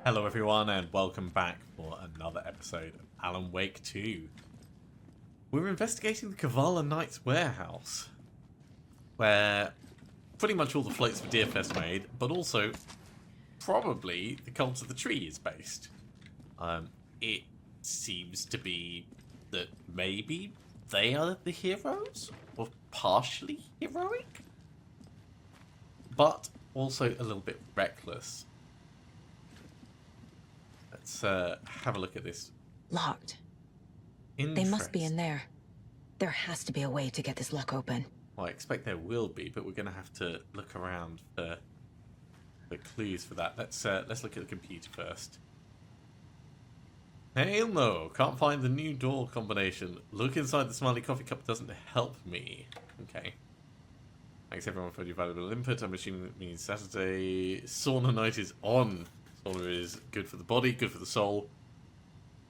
Hello everyone and welcome back for another episode of Alan Wake 2. We're investigating the Kavala Knights warehouse, where pretty much all the floats for Deerfest made, but also probably the Cult of the Tree is based. It seems to be that maybe they are the heroes, or partially heroic, but also a little bit reckless. Let's have a look at this. Locked. They must be in there. There has to be a way to get this lock open. Well, I expect there will be, but we're going to have to look around for clues for that. Let's look at the computer first. Hey, no, can't find the new door combination. Look inside the smiley coffee cup doesn't help me. Okay. Thanks everyone for your valuable input. I'm assuming that means Saturday. Sauna night is on. Sauna is good for the body, good for the soul.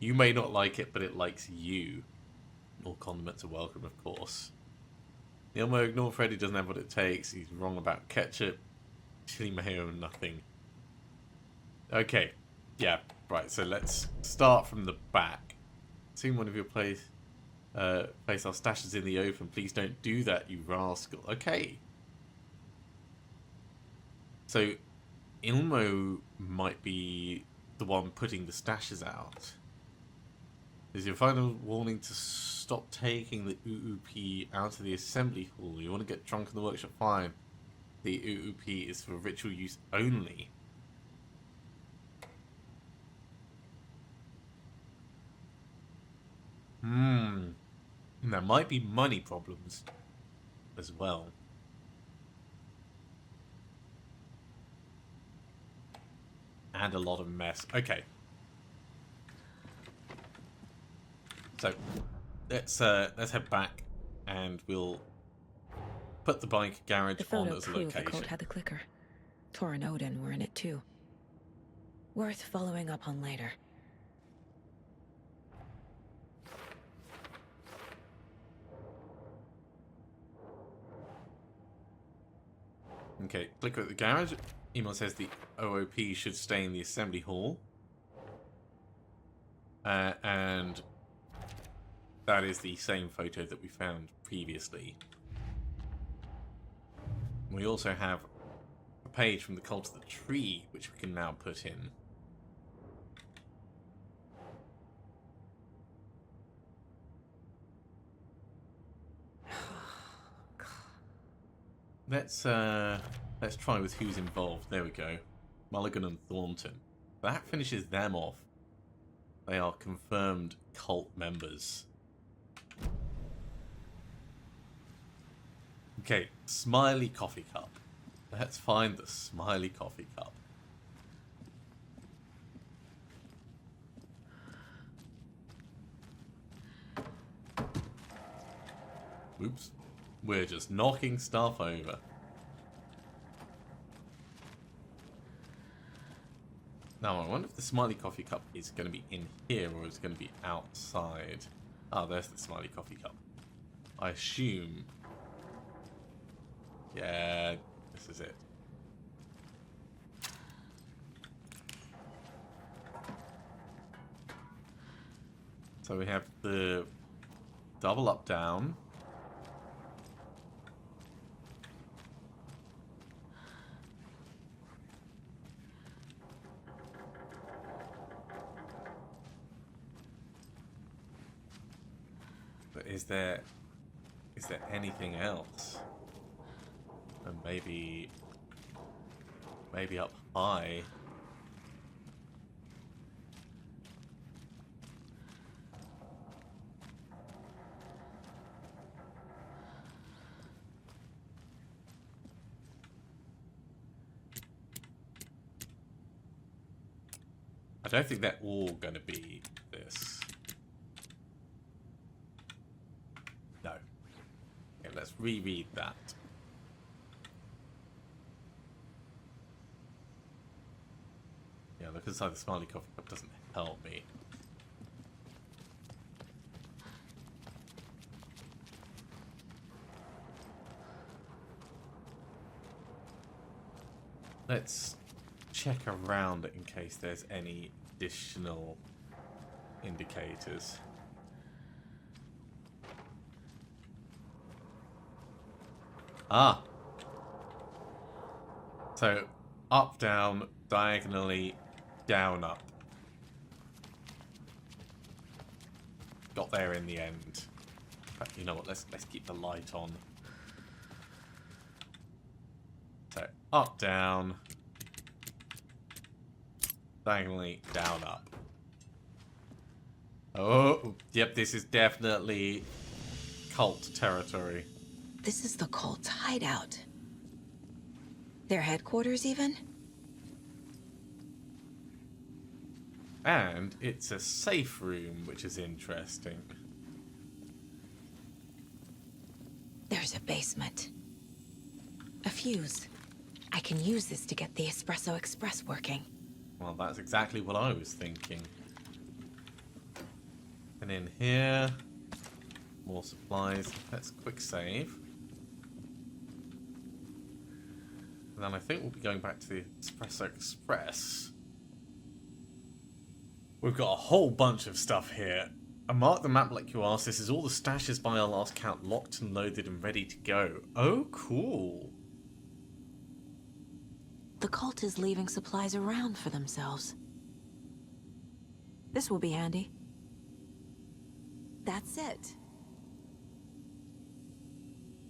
You may not like it, but it likes you. All condiments are welcome, of course. Ilmo, ignore Freddy, doesn't have what it takes. He's wrong about ketchup. Chili mayo, nothing. Okay. Yeah, right, so let's start from the back. Seeing one of your place our stashes in the open. Please don't do that, you rascal. Okay. So, Ilmo might be the one putting the stashes out. This is your final warning to stop taking the UUP out of the assembly hall. You want to get drunk in the workshop? Fine. The UUP is for ritual use only. There might be money problems as well. And a lot of mess. Okay. So let's head back and we'll put the bike garage The on photo as a proved the location. cult had the clicker. Tor and Odin were in it too. Worth following up on later. Okay, clicker at the garage. Email says the OOP should stay in the assembly hall. And that is the same photo that we found previously. We also have a page from the Cult of the Tree, which we can now put in. Let's try with who's involved. There we go. Mulligan and Thornton. That finishes them off. They are confirmed cult members. Okay, smiley coffee cup. Let's find the smiley coffee cup. Oops. We're just knocking stuff over. Now, I wonder if the smiley coffee cup is going to be in here or is going to be outside. Ah, there's the smiley coffee cup. I assume... Yeah, this is it. So we have the double up down. But is there anything else? And maybe up high. I don't think they're all going to be this. No. Okay, let's reread that. Yeah, look inside the smiley coffee cup doesn't help me. Let's check around in case there's any additional indicators. Ah. So, up, down, diagonally, down, up. Got there in the end. But you know what? Let's keep the light on. So, up, down, diagonally, down, up. Oh, yep, this is definitely cult territory. This is the cult's hideout. Their headquarters, even? And it's a safe room, which is interesting. There's a basement. A fuse. I can use this to get the Espresso Express working. Well, that's exactly what I was thinking. And in here, more supplies. Let's quick save. And then I think we'll be going back to the Espresso Express. We've got a whole bunch of stuff here. I marked the map like you asked. This is all the stashes by our last count, locked and loaded and ready to go. Oh, cool. The cult is leaving supplies around for themselves. This will be handy. That's it.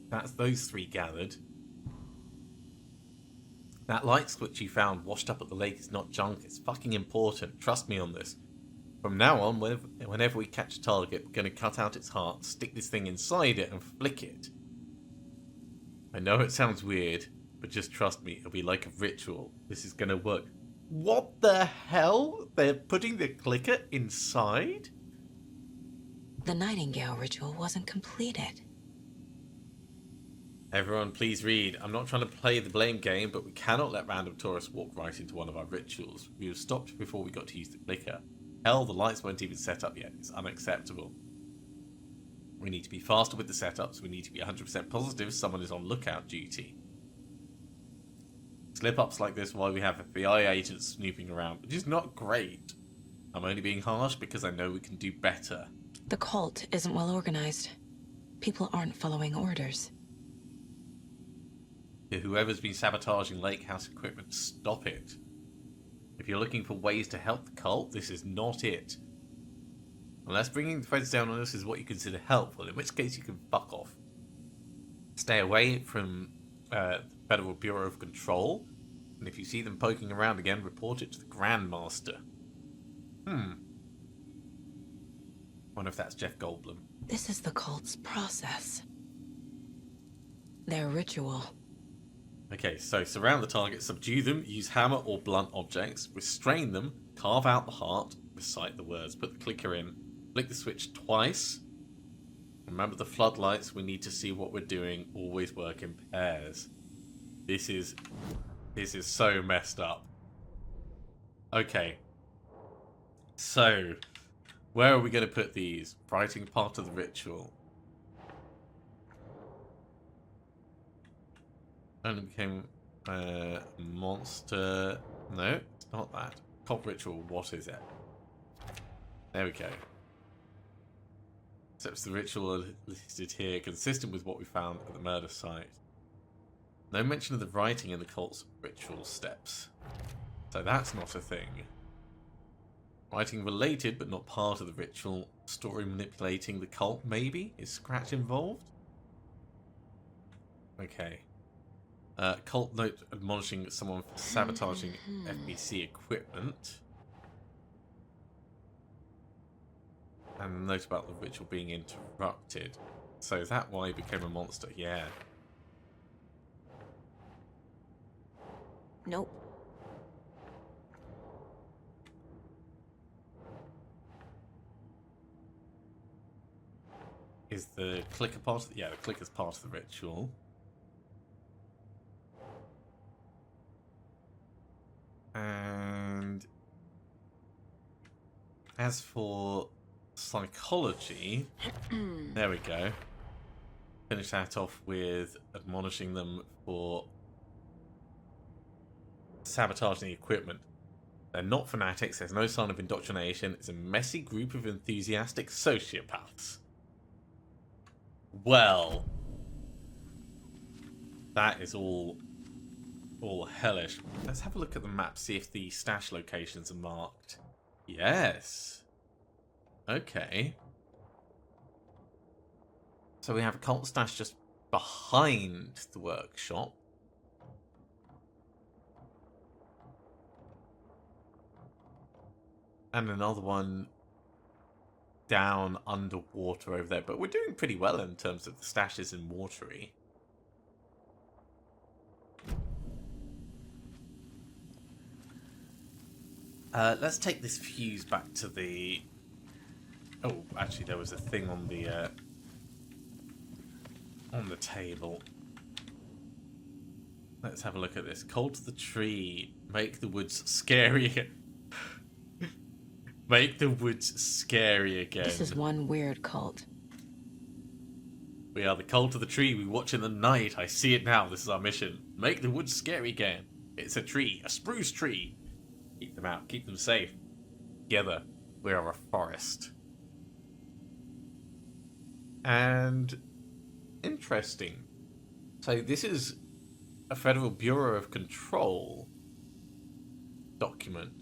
That's those three gathered. That light switch you found washed up at the lake is not junk. It's fucking important. Trust me on this. From now on, whenever we catch a target, we're going to cut out its heart, stick this thing inside it, and flick it. I know it sounds weird, but just trust me, it'll be like a ritual. This is going to work. What the hell? They're putting the clicker inside? The Nightingale ritual wasn't completed. Everyone, please read. I'm not trying to play the blame game, but we cannot let random tourists walk right into one of our rituals. We were stopped before we got to use the clicker. Hell, the lights weren't even set up yet. It's unacceptable. We need to be faster with the setups. We need to be 100% positive someone is on lookout duty. Slip-ups like this while we have FBI agents snooping around, which is not great. I'm only being harsh because I know we can do better. The cult isn't well organized. People aren't following orders. Whoever's been sabotaging Lake House equipment, stop it. If you're looking for ways to help the cult, this is not it. Unless bringing the feds down on us is what you consider helpful, in which case you can fuck off. Stay away from the Federal Bureau of Control, and if you see them poking around again, report it to the Grandmaster. Wonder if that's Jeff Goldblum. This is the cult's process. Their ritual. Okay, so surround the target, subdue them, use hammer or blunt objects, restrain them, carve out the heart, recite the words, put the clicker in, flick the switch twice. Remember the floodlights, we need to see what we're doing, always work in pairs. This is so messed up. Okay. So, where are we going to put these? Writing part of the ritual. Only became a monster. No, it's not that. Cult ritual, what is it? There we go. Steps the ritual are listed here, consistent with what we found at the murder site. No mention of the writing in the cult's ritual steps. So that's not a thing. Writing related, but not part of the ritual. Story manipulating the cult, maybe? Is Scratch involved? Okay. Cult note admonishing someone for sabotaging FBC equipment. And a note about the ritual being interrupted. So is that why he became a monster? Yeah. Nope. Is the clicker part of the... Yeah, the clicker's part of the ritual. And as for psychology, there we go. Finish that off with admonishing them for sabotaging the equipment. They're not fanatics, there's no sign of indoctrination, it's a messy group of enthusiastic sociopaths. Well, that is all hellish. Let's have a look at the map, see if the stash locations are marked. Yes. Okay. So we have a cult stash just behind the workshop. And another one down underwater over there. But we're doing pretty well in terms of the stashes in watery. Let's take this fuse back to the... Oh, actually there was a thing on the table. Let's have a look at this. Cold to the tree. Make the woods scary. Make the woods scary again. This is one weird cult. We are the cult of the tree. We watch in the night. I see it now. This is our mission. Make the woods scary again. It's a tree. A spruce tree. Keep them out. Keep them safe. Together, we are a forest. And... interesting. So this is a Federal Bureau of Control document.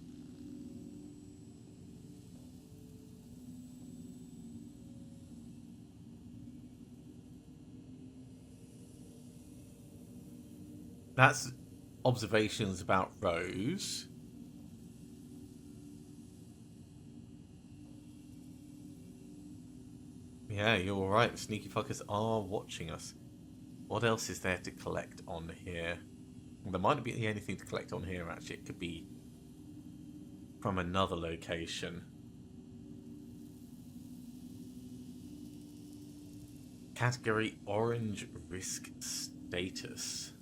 That's observations about Rose. Yeah, you're all right. The sneaky fuckers are watching us. What else is there to collect on here? Well, there might not be anything to collect on here, actually. It could be from another location. Category Orange Risk Status.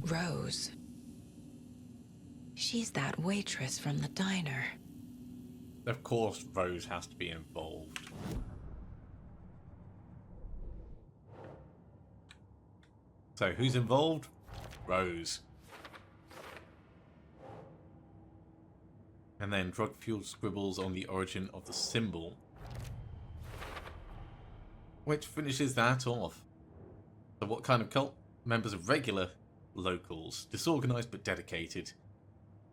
Rose. She's that waitress from the diner. Of course, Rose has to be involved. So, who's involved? Rose. And then drug-fueled scribbles on the origin of the symbol. Which finishes that off. So what kind of cult? Members of regular locals. Disorganized but dedicated.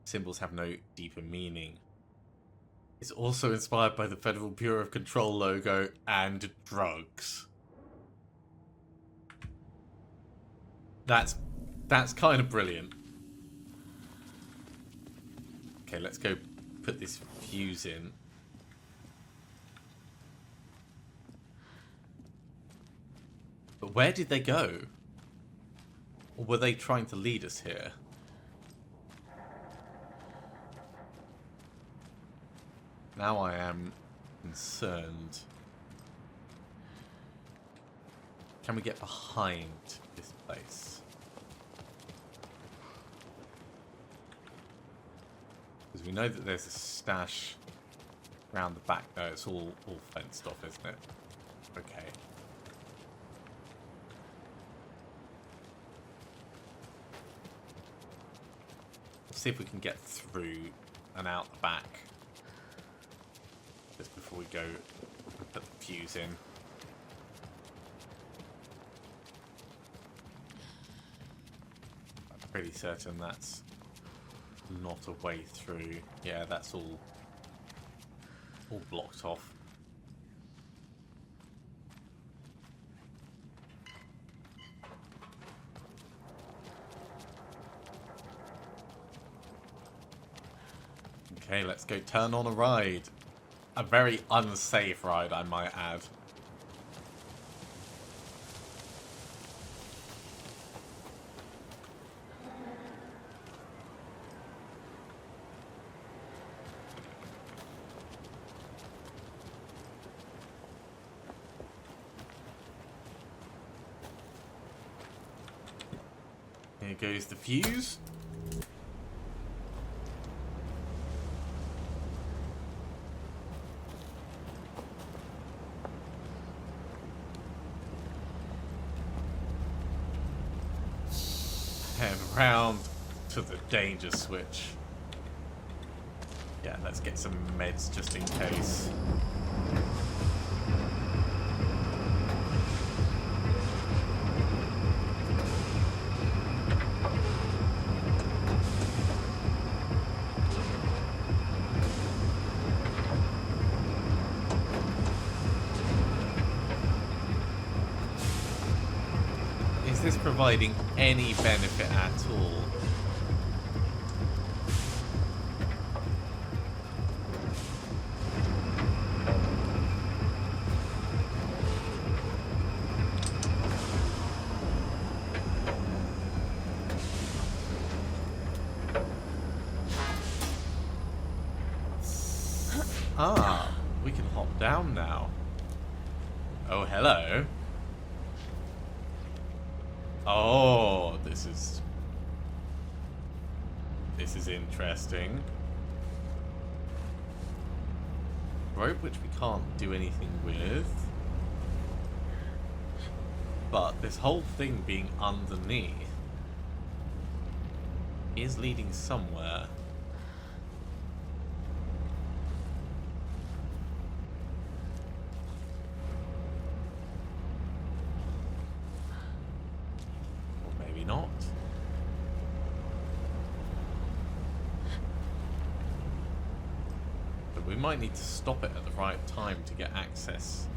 Symbols have no deeper meaning. It's also inspired by the Federal Bureau of Control logo and drugs. That's kind of brilliant. Okay, let's go put this fuse in. But where did they go? Or were they trying to lead us here? Now I am concerned. Can we get behind this place? Because we know that there's a stash around the back. No, it's all fenced off, isn't it? Okay. Let's see if we can get through and out the back. Just before we go and put the fuse in. I'm pretty certain that's not a way through. Yeah, that's all blocked off. Okay, let's go turn on a ride. A very unsafe ride, I might add. Here goes the fuse. And round to the danger switch. Yeah, let's get some meds just in case. Is this providing any benefit at all? Ah, we can hop down now. Oh, hello. Oh, this is interesting. Rope which we can't do anything with. But this whole thing being underneath is leading somewhere. Not. But we might need to stop it at the right time to get access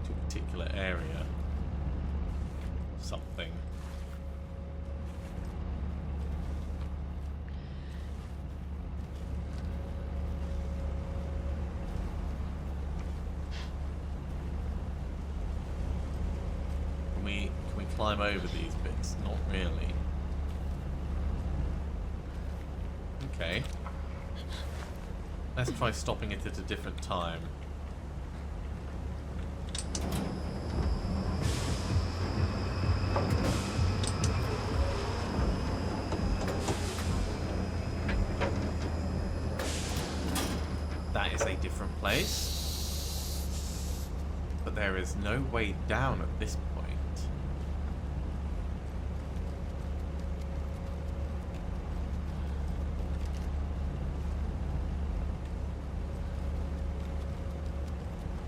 to a particular area. Something. Can we climb over these bits? Not really. Okay. Let's try stopping it at a different time. That is a different place. But there is no way down at this point.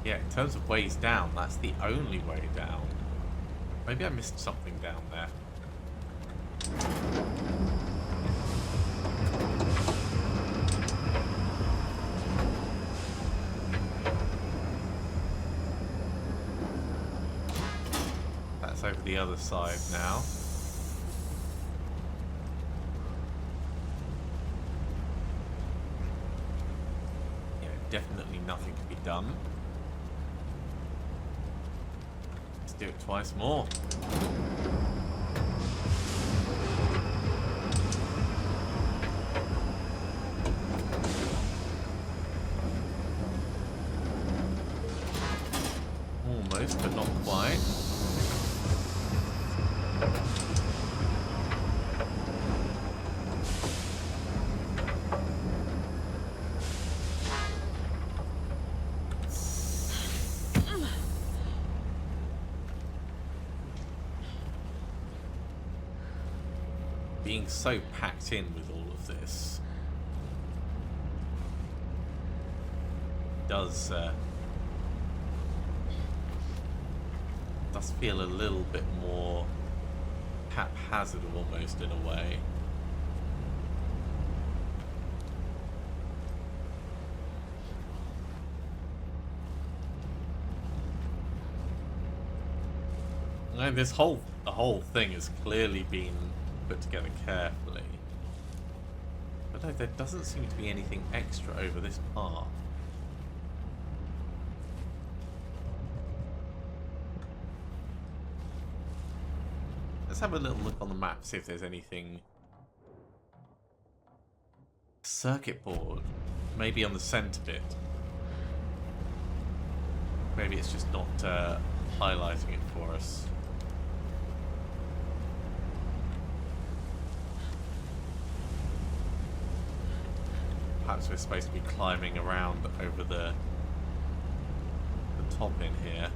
Yeah, in terms of ways down, that's the only way down. Maybe I missed something down there. That's over the other side now. Yeah, definitely nothing to be done. Do it twice more. Almost, but not quite. Being so packed in with all of this does feel a little bit more haphazard almost in a way. And the whole thing has clearly been put together carefully. But no, there doesn't seem to be anything extra over this path. Let's have a little look on the map, see if there's anything. Circuit board. Maybe on the centre bit. Maybe it's just not highlighting it for us. Perhaps we're supposed to be climbing around over the top in here.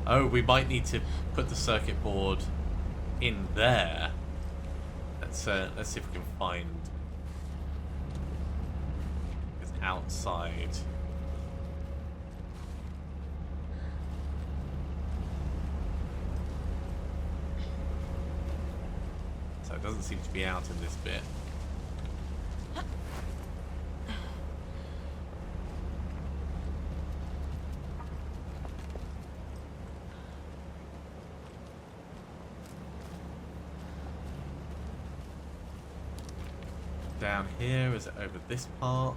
Oh, we might need to put the circuit board in there. Let's see if we can find it's outside. So it doesn't seem to be out in this bit. Down here, is it over this part?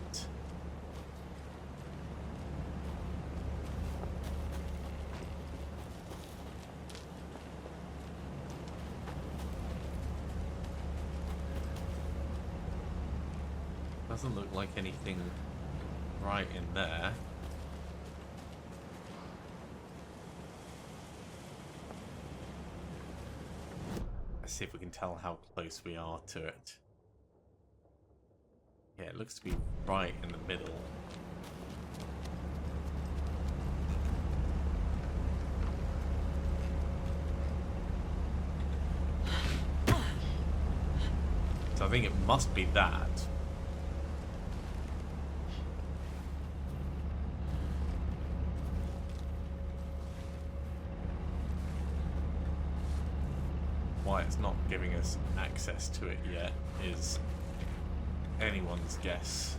Doesn't look like anything right in there. Let's see if we can tell how close we are to it. Yeah, it looks to be right in the middle. So I think it must be that. Why it's not giving us access to it yet is anyone's guess.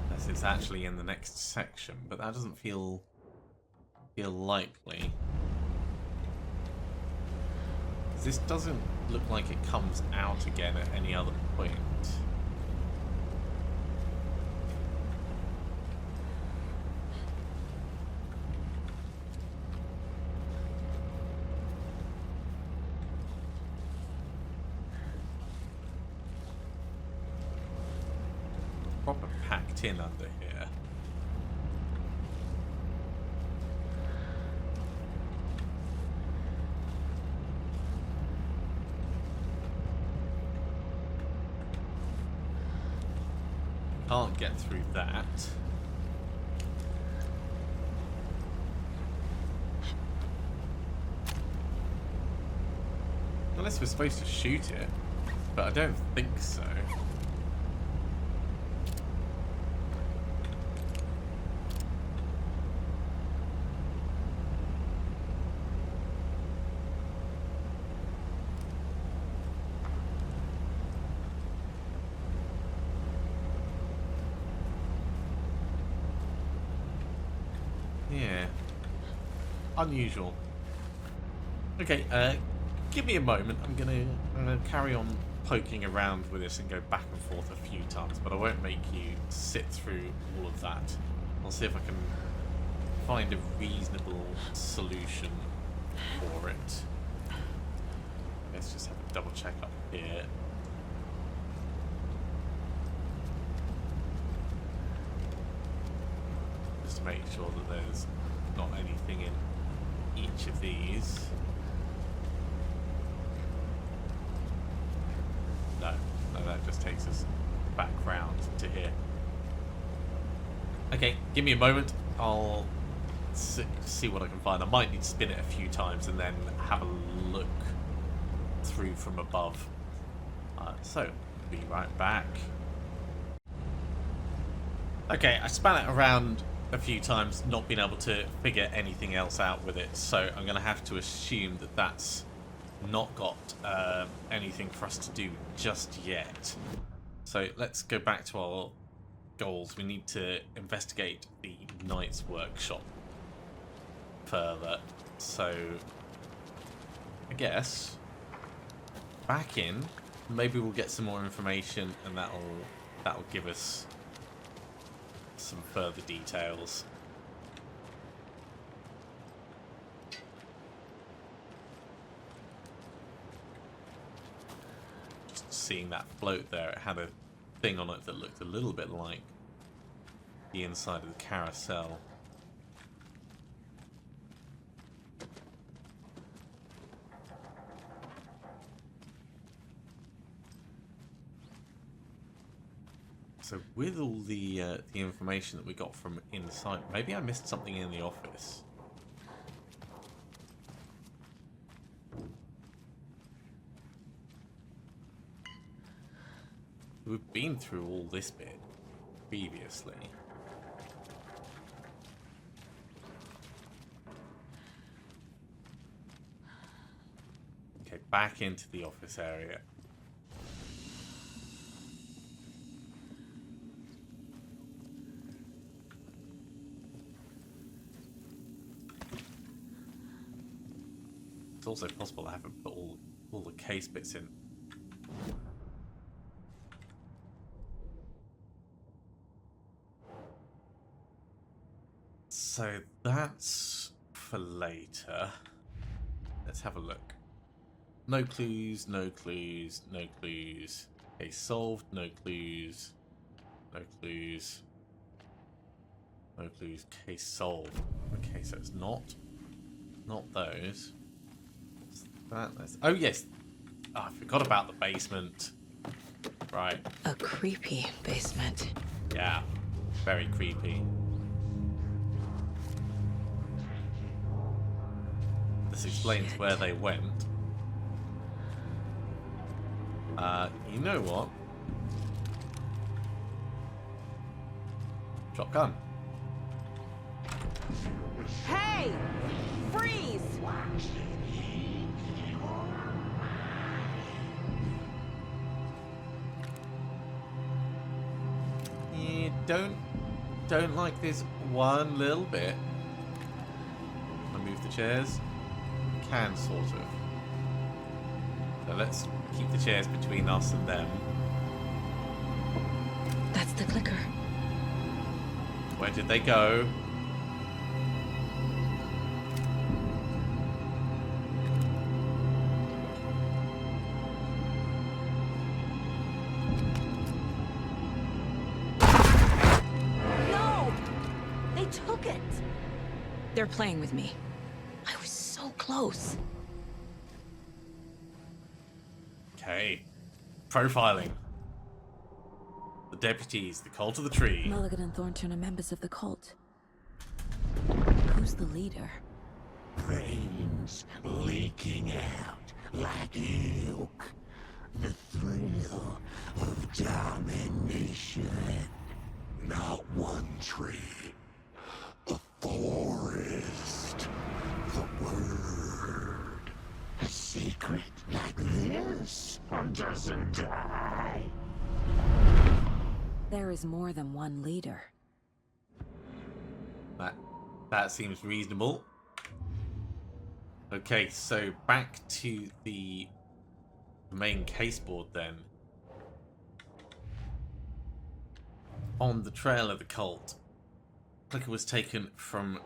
Unless it's actually in the next section, but that doesn't feel likely. This doesn't look like it comes out again at any other point. Proper packed in under here. Can't get through that. Unless we're supposed to shoot it, but I don't think so. Yeah. Unusual. Okay, give me a moment. I'm gonna carry on poking around with this and go back and forth a few times, but I won't make you sit through all of that. I'll see if I can find a reasonable solution for it. Let's just have a double check up here. To make sure that there's not anything in each of these. No, that just takes us back round to here. Okay, give me a moment. I'll see what I can find. I might need to spin it a few times and then have a look through from above. So, be right back. Okay, I span it around a few times, not being able to figure anything else out with it, so I'm going to have to assume that that's not got anything for us to do just yet. So let's go back to our goals. We need to investigate the Knight's Workshop further, so I guess back in, maybe we'll get some more information and that'll give us some further details. Just seeing that float there, it had a thing on it that looked a little bit like the inside of the carousel. So with all the information that we got from inside, maybe I missed something in the office. We've been through all this bit previously. Okay, back into the office area. It's also possible I haven't put all the case bits in. So that's for later. Let's have a look. No clues, no clues, no clues. Case solved, no clues. No clues. No clues, case solved. Okay, so it's not those. Oh yes. Oh, I forgot about the basement. Right. A creepy basement. Yeah. Very creepy. This explains where they went. You know what? Shotgun. Hey! Freeze! You don't like this one little bit. I move the chairs. Can sort of. So let's keep the chairs between us and them. That's the clicker. Where did they go? No! They took it! They're playing with me. I was so close. Okay. Profiling. The deputies, the cult of the tree. Mulligan and Thornton are members of the cult. Who's the leader? Brains leaking out like milk. The thrill of domination. Not one tree. A forest. The word. A secret like this doesn't die. There is more than one leader. That seems reasonable. Okay, so back to the main case board then. On the trail of the cult, clicker was taken from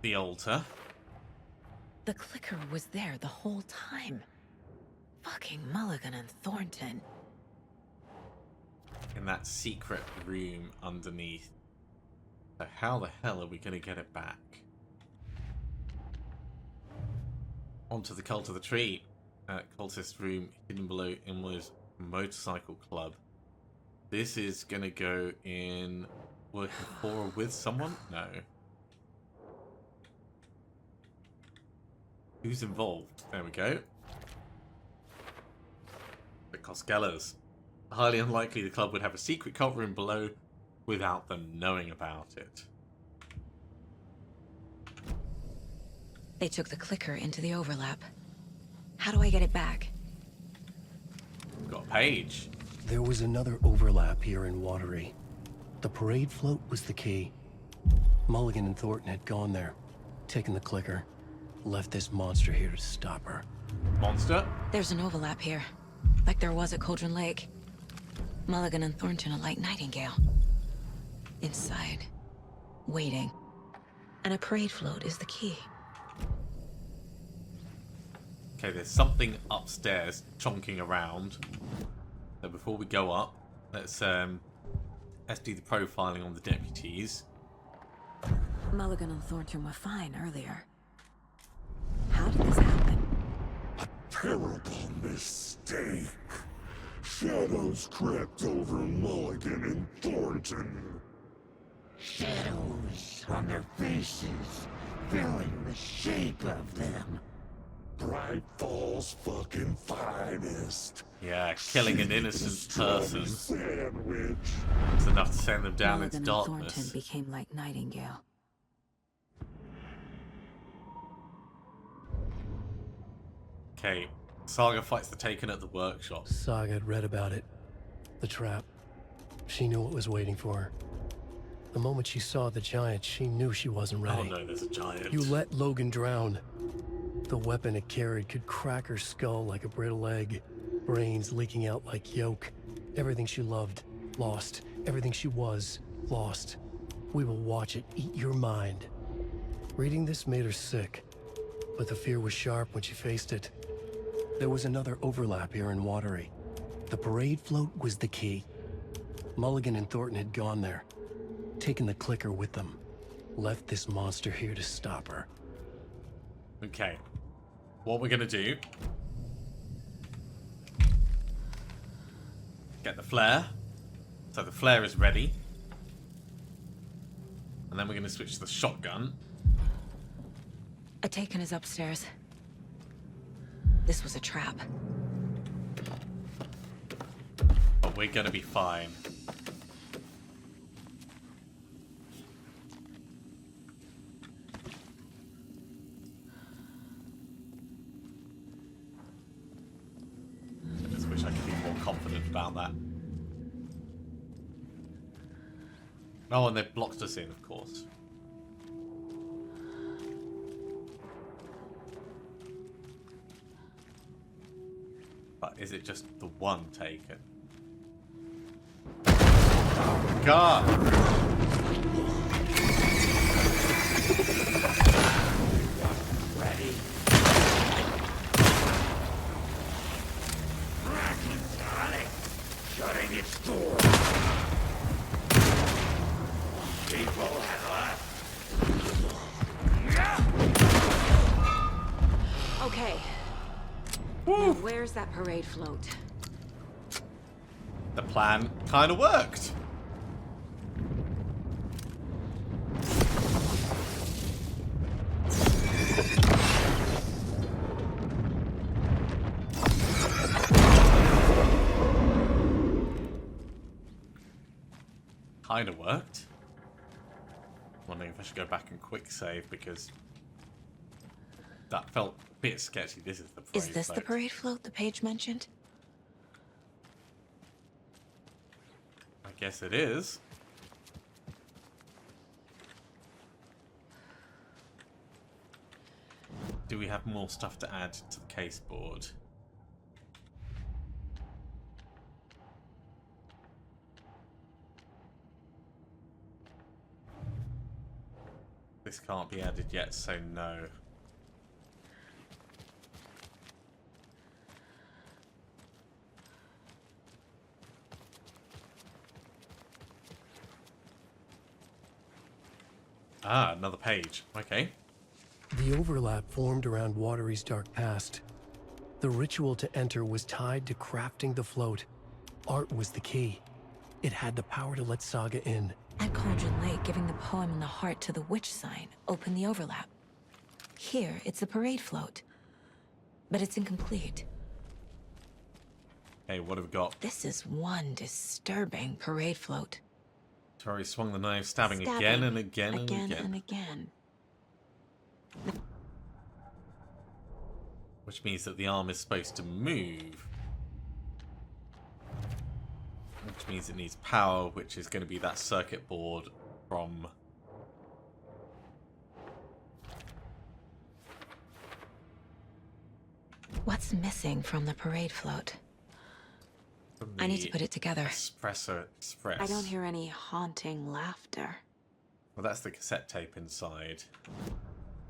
the altar. The clicker was there the whole time. Fucking Mulligan and Thornton. In that secret room underneath. So how the hell are we going to get it back? Onto the cult of the tree. Cultist room hidden below Imler's motorcycle club. This is going to go in working for or with someone? No. Who's involved? There we go. The Coskellas. Highly unlikely the club would have a secret cult room below without them knowing about it. They took the clicker into the overlap. How do I get it back? We've got a page. There was another overlap here in Watery. The parade float was the key. Mulligan and Thornton had gone there, taken the clicker, left this monster here to stop her. Monster? There's an overlap here, like there was at Cauldron Lake. Mulligan and Thornton are like Nightingale. Inside, waiting. And a parade float is the key. Okay, there's something upstairs chonking around. So before we go up, let's do the profiling on the deputies. Mulligan and Thornton were fine earlier. How did this happen? A terrible mistake. Shadows crept over Mulligan and Thornton. Shadows on their faces, filling the shape of them. Bright Falls fucking finest. Yeah, killing an innocent person Sandwich. is enough to send them down into Mulligan and Thornton darkness. became like Nightingale. Okay, Saga fights the Taken at the workshop. Saga had read about it. The trap. She knew what was waiting for her. The moment she saw the giant, she knew she wasn't ready. Oh no, there's a giant. You let Logan drown. The weapon it carried could crack her skull like a brittle egg. Brains leaking out like yolk. Everything she loved, lost. Everything she was, lost. We will watch it eat your mind. Reading this made her sick, but the fear was sharp when she faced it. There was another overlap here in Watery. The parade float was the key. Mulligan and Thornton had gone there, taken the clicker with them, left this monster here to stop her. Okay, what we're gonna do... Get the flare. So the flare is ready. And then we're gonna switch to the shotgun. A Taken is upstairs. This was a trap. But we're gonna be fine. I just wish I could be more confident about that. Oh, and they've blocked us in, of course. But is it just the one Taken? God! Ready? Cracking on it. Shutting its door. People have left. Okay. Now where's that parade float? The plan kind of worked. Kind of worked. Wondering if I should go back and quick save because that felt a bit sketchy. This is the parade Is this the float. parade float the page mentioned? I guess it is. Do we have more stuff to add to the case board? This can't be added yet, so no. Ah, another page. Okay. The overlap formed around Watery's dark past. The ritual to enter was tied to crafting the float. Art was the key. It had the power to let Saga in. At Cauldron Lake, giving the poem and the heart to the witch sign opened the overlap. Here, it's the parade float. But it's incomplete. Hey, what have we got? This is one disturbing parade float. Tori swung the knife, stabbing Stabbing again and again and again again. and again. Which means that the arm is supposed to move. Which means it needs power, which is going to be that circuit board from... What's missing from the parade float? I need to put it together. Espresso Express. I don't hear any haunting laughter. Well, that's the cassette tape inside.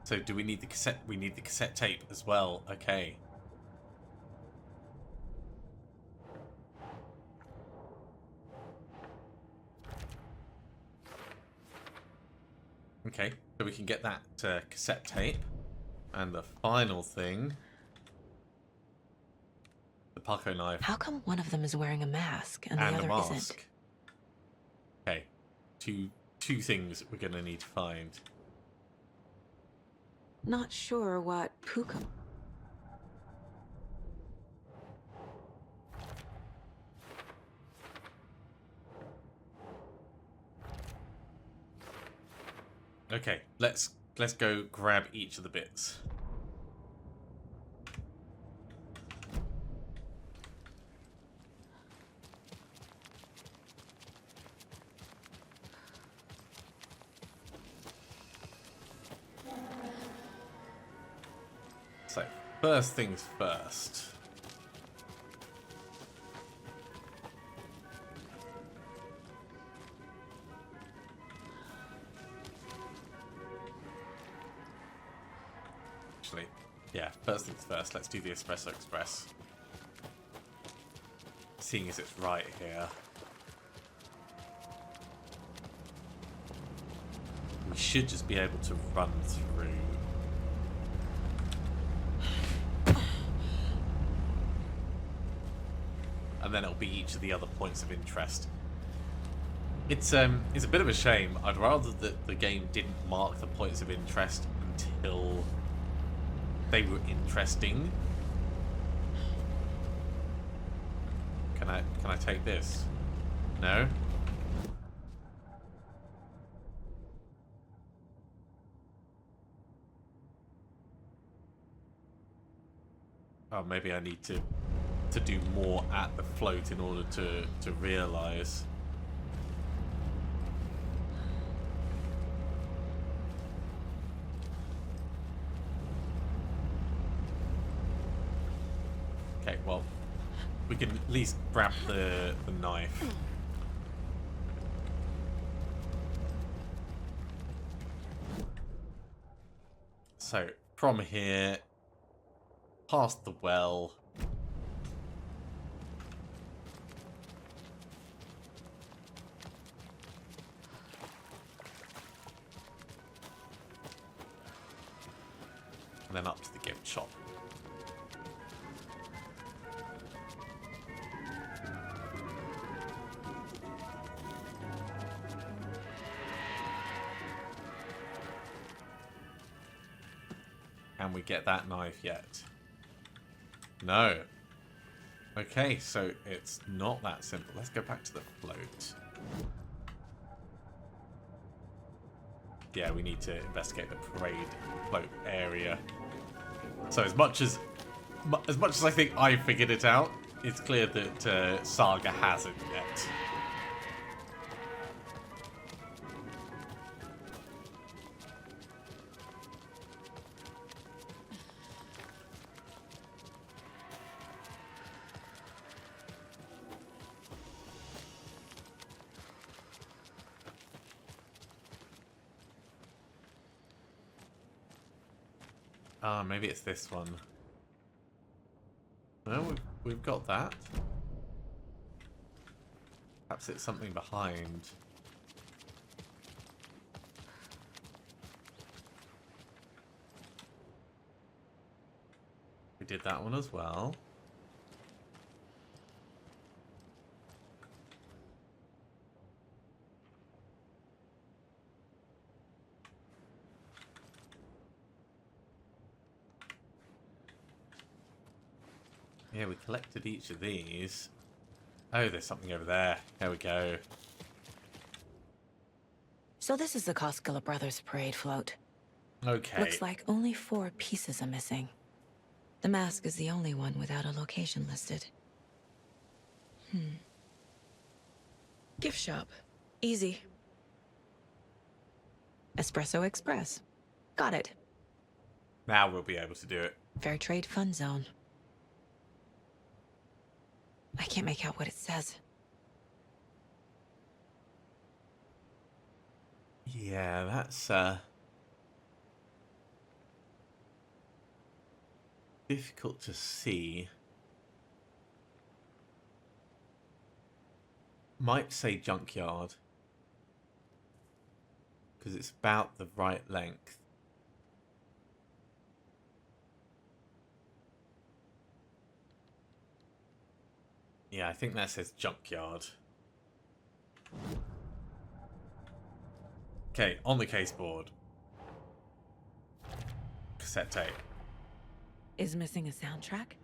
So do we need the cassette? We need the cassette tape as well. Okay. Okay, so we can get that cassette tape. And the final thing, the Paco knife How come one of them is wearing a mask and the and a other mask. isn't? Okay, two things we're gonna need to find. Not sure what Puka. Okay, let's go grab each of the bits. So, first things first. Actually, yeah, first things first, let's do the Espresso Express. Seeing as it's right here. We should just be able to run through. And then it'll be each of the other points of interest. It's a bit of a shame. I'd rather that the game didn't mark the points of interest until they were interesting. Can I take this? No? Oh, maybe I need to do more at the float in order to realise. Okay, well, we can at least grab the knife. So, from here, past the well. And then up to the gift shop. Can we get that knife yet? No. Okay, so it's not that simple. Let's go back to the float. Yeah, we need to investigate the parade float area. So as much as I think I figured it out, it's clear that Saga hasn't yet. Ah, maybe it's this one. No, we've got that. Perhaps it's something behind. We did that one as well. Yeah, we collected each of these. Oh, there's something over there. There we go. So this is the Koskela Brothers parade float. Okay. Looks like only 4 pieces are missing. The mask is the only one without a location listed. Gift shop. Easy. Espresso Express. Got it. Now we'll be able to do it. Fair Trade Fund Zone. I can't make out what it says. Yeah, that's difficult to see. Might say junkyard. Because it's about the right length. Yeah, I think that says junkyard. Okay, on the caseboard. Cassette tape. Is missing a soundtrack?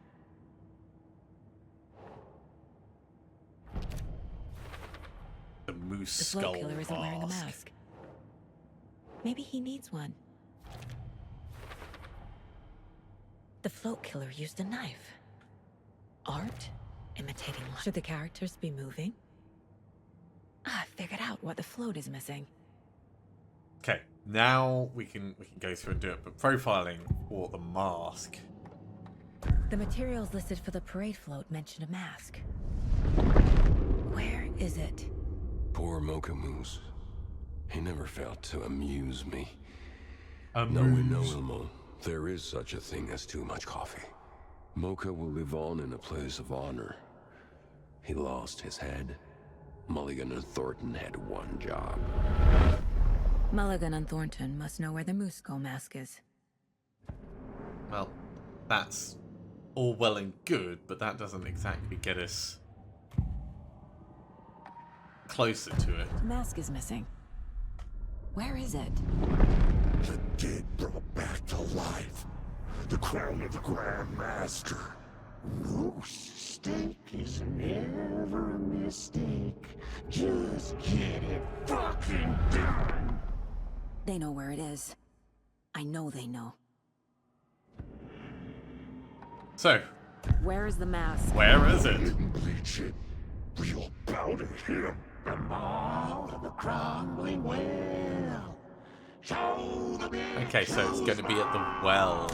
The moose The skull float killer isn't wearing a mask. mask. Maybe he needs one. The float killer used a knife. Art? Imitating life. Should the characters be moving? I figured out what the float is missing. Okay, now we can go through and do it. But profiling for the mask. The materials listed for the parade float mention a mask. Where is it? Poor Mocha Moose. He never failed to amuse me. A No, we know, moose. Ilmo. There is such a thing as too much coffee. Mocha will live on in a place of honor. He lost his head. Mulligan and Thornton had one job. Mulligan and Thornton must know where the moose skull mask is. Well, that's all well and good, but that doesn't exactly get us closer to it. The mask is missing. Where is it? The dead brought back to life. The crown of the Grand Master. Moose steak is never a mistake. Just get it fucking done. They know where it is. I know they know. So, Where is the mask? where is it? Didn't bleach it. Real bout of him. The mall of the crumbling well. Show the big Okay, so it's going to be at the well.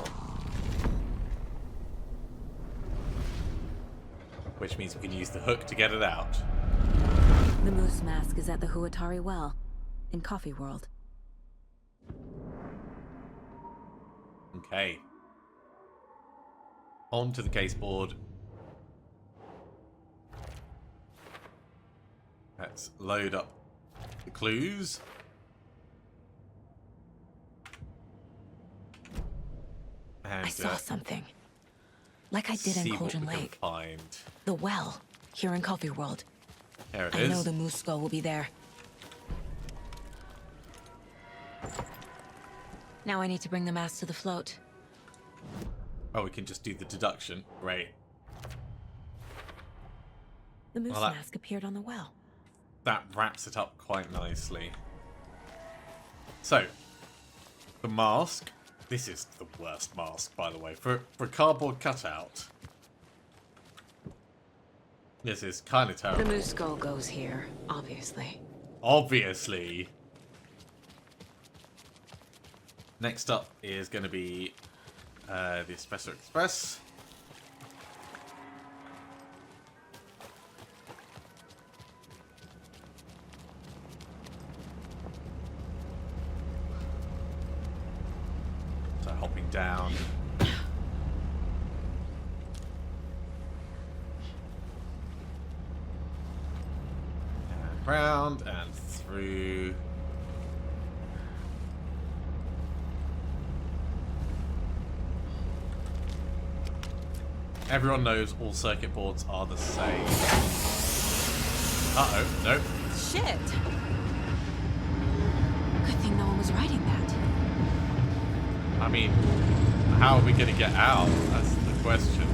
Which means we can use the hook to get it out. The moose mask is at the Huatari Well, in Coffee World. Okay. Onto the caseboard. Let's load up the clues. And I saw something. Like I did see in what Cauldron we can Lake. find. The well, here in Coffee World. There it I know is. the moose skull will be there. Now I need to bring the mask to the float. Oh, we can just do the deduction. Great. The moose Well, that- mask appeared on the well. That wraps it up quite nicely. So, the mask. This is the worst mask, by the way. For a cardboard cutout. This is kind of The terrible. moose skull goes here, obviously. Obviously. Next up is going to be the Espresso Express. So hopping down. And round and through. Everyone knows all circuit boards are the same. Uh-oh, nope. Shit! Good thing no one was writing that. I mean, how are we going to get out? That's the question.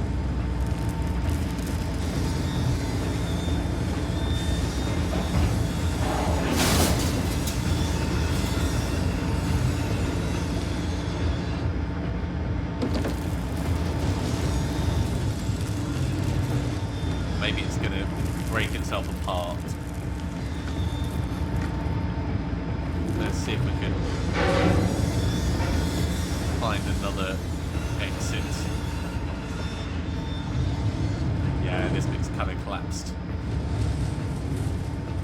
Maybe it's going to break itself apart. Let's see if we can find another exit. Yeah, this bit's kind of collapsed.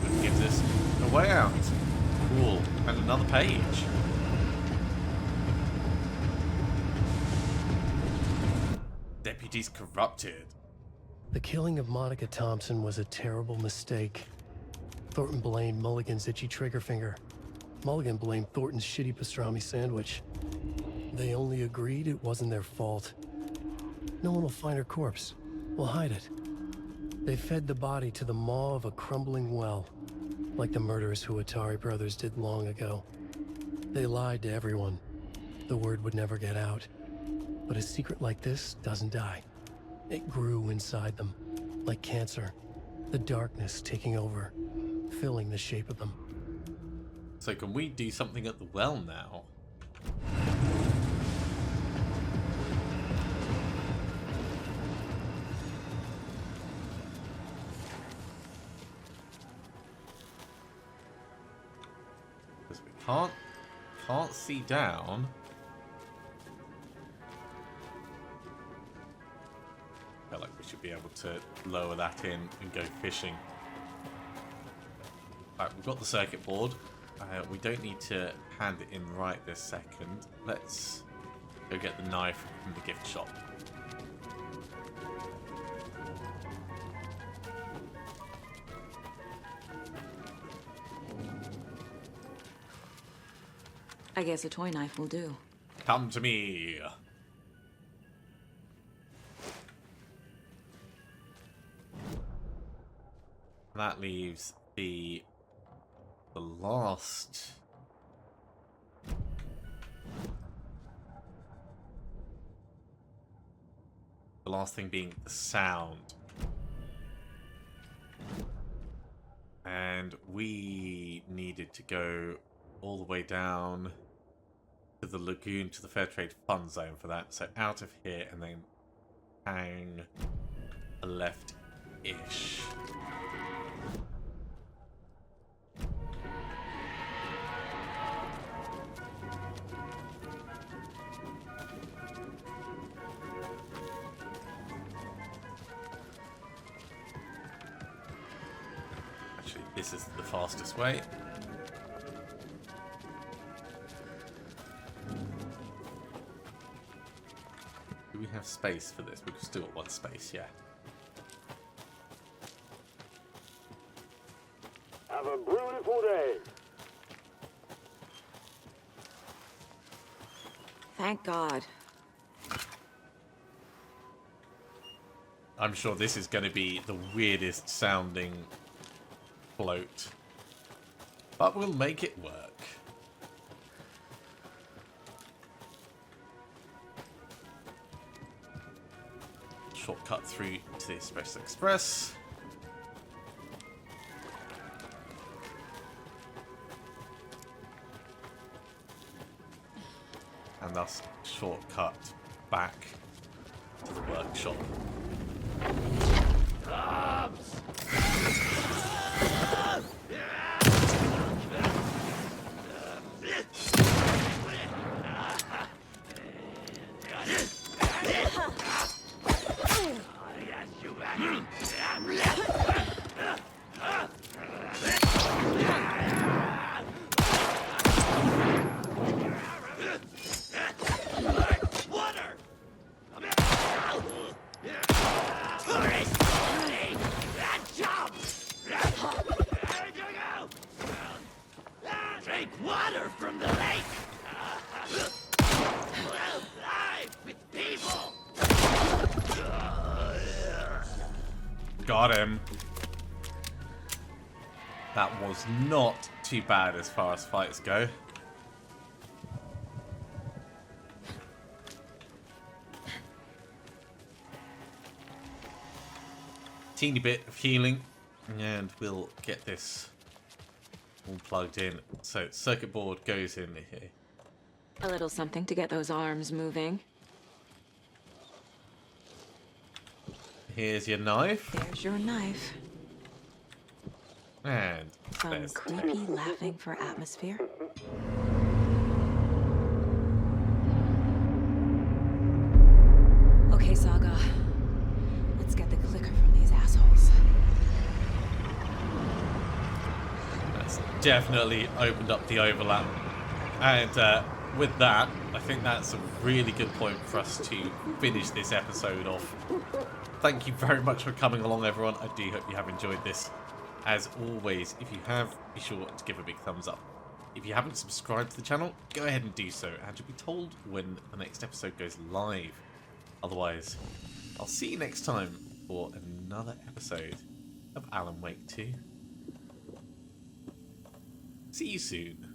Which gives us a way out. Cool. And another page. Deputies corrupted. The killing of Monica Thompson was a terrible mistake. Thornton blamed Mulligan's itchy trigger finger. Mulligan blamed Thornton's shitty pastrami sandwich. They only agreed it wasn't their fault. No one will find her corpse. We'll hide it. They fed the body to the maw of a crumbling well, like the murderous Huatari brothers did long ago. They lied to everyone. The word would never get out. But a secret like this doesn't die. It grew inside them, like cancer. The darkness taking over, filling the shape of them. So can we do something at the well now? Because we can't see down. I feel like we should be able to lower that in and go fishing. Alright, we've got the circuit board. We don't need to hand it in right this second. Let's go get the knife from the gift shop. I guess a toy knife will do. Come to me. That leaves the last. The last thing being the sound. And we needed to go all the way down to the lagoon, to the Fair Trade Fund Zone for that. So out of here and then hang a left-ish. Actually, this is the fastest way. Do we have space for this? We've still got one space, yeah. Have a beautiful day. Thank God. I'm sure this is going to be the weirdest sounding float. But we'll make it work. Shortcut through to the Express. And thus shortcut back to the workshop. Drink water from the lake. Life with people. Got him. That was not too bad as far as fights go. Teeny bit of healing, and we'll get this all plugged in. So circuit board goes in here. A little something to get those arms moving. Here's your knife. There's your knife. And Some there's creepy laughing for atmosphere. Okay, Saga. Let's get the clicker from these assholes. That's definitely opened up the overlap. And with that, I think that's a really good point for us to finish this episode off. Thank you very much for coming along, everyone. I do hope you have enjoyed this. As always, if you have, be sure to give a big thumbs up. If you haven't subscribed to the channel, go ahead and do so, and you'll be told when the next episode goes live. Otherwise, I'll see you next time for another episode of Alan Wake 2. See you soon.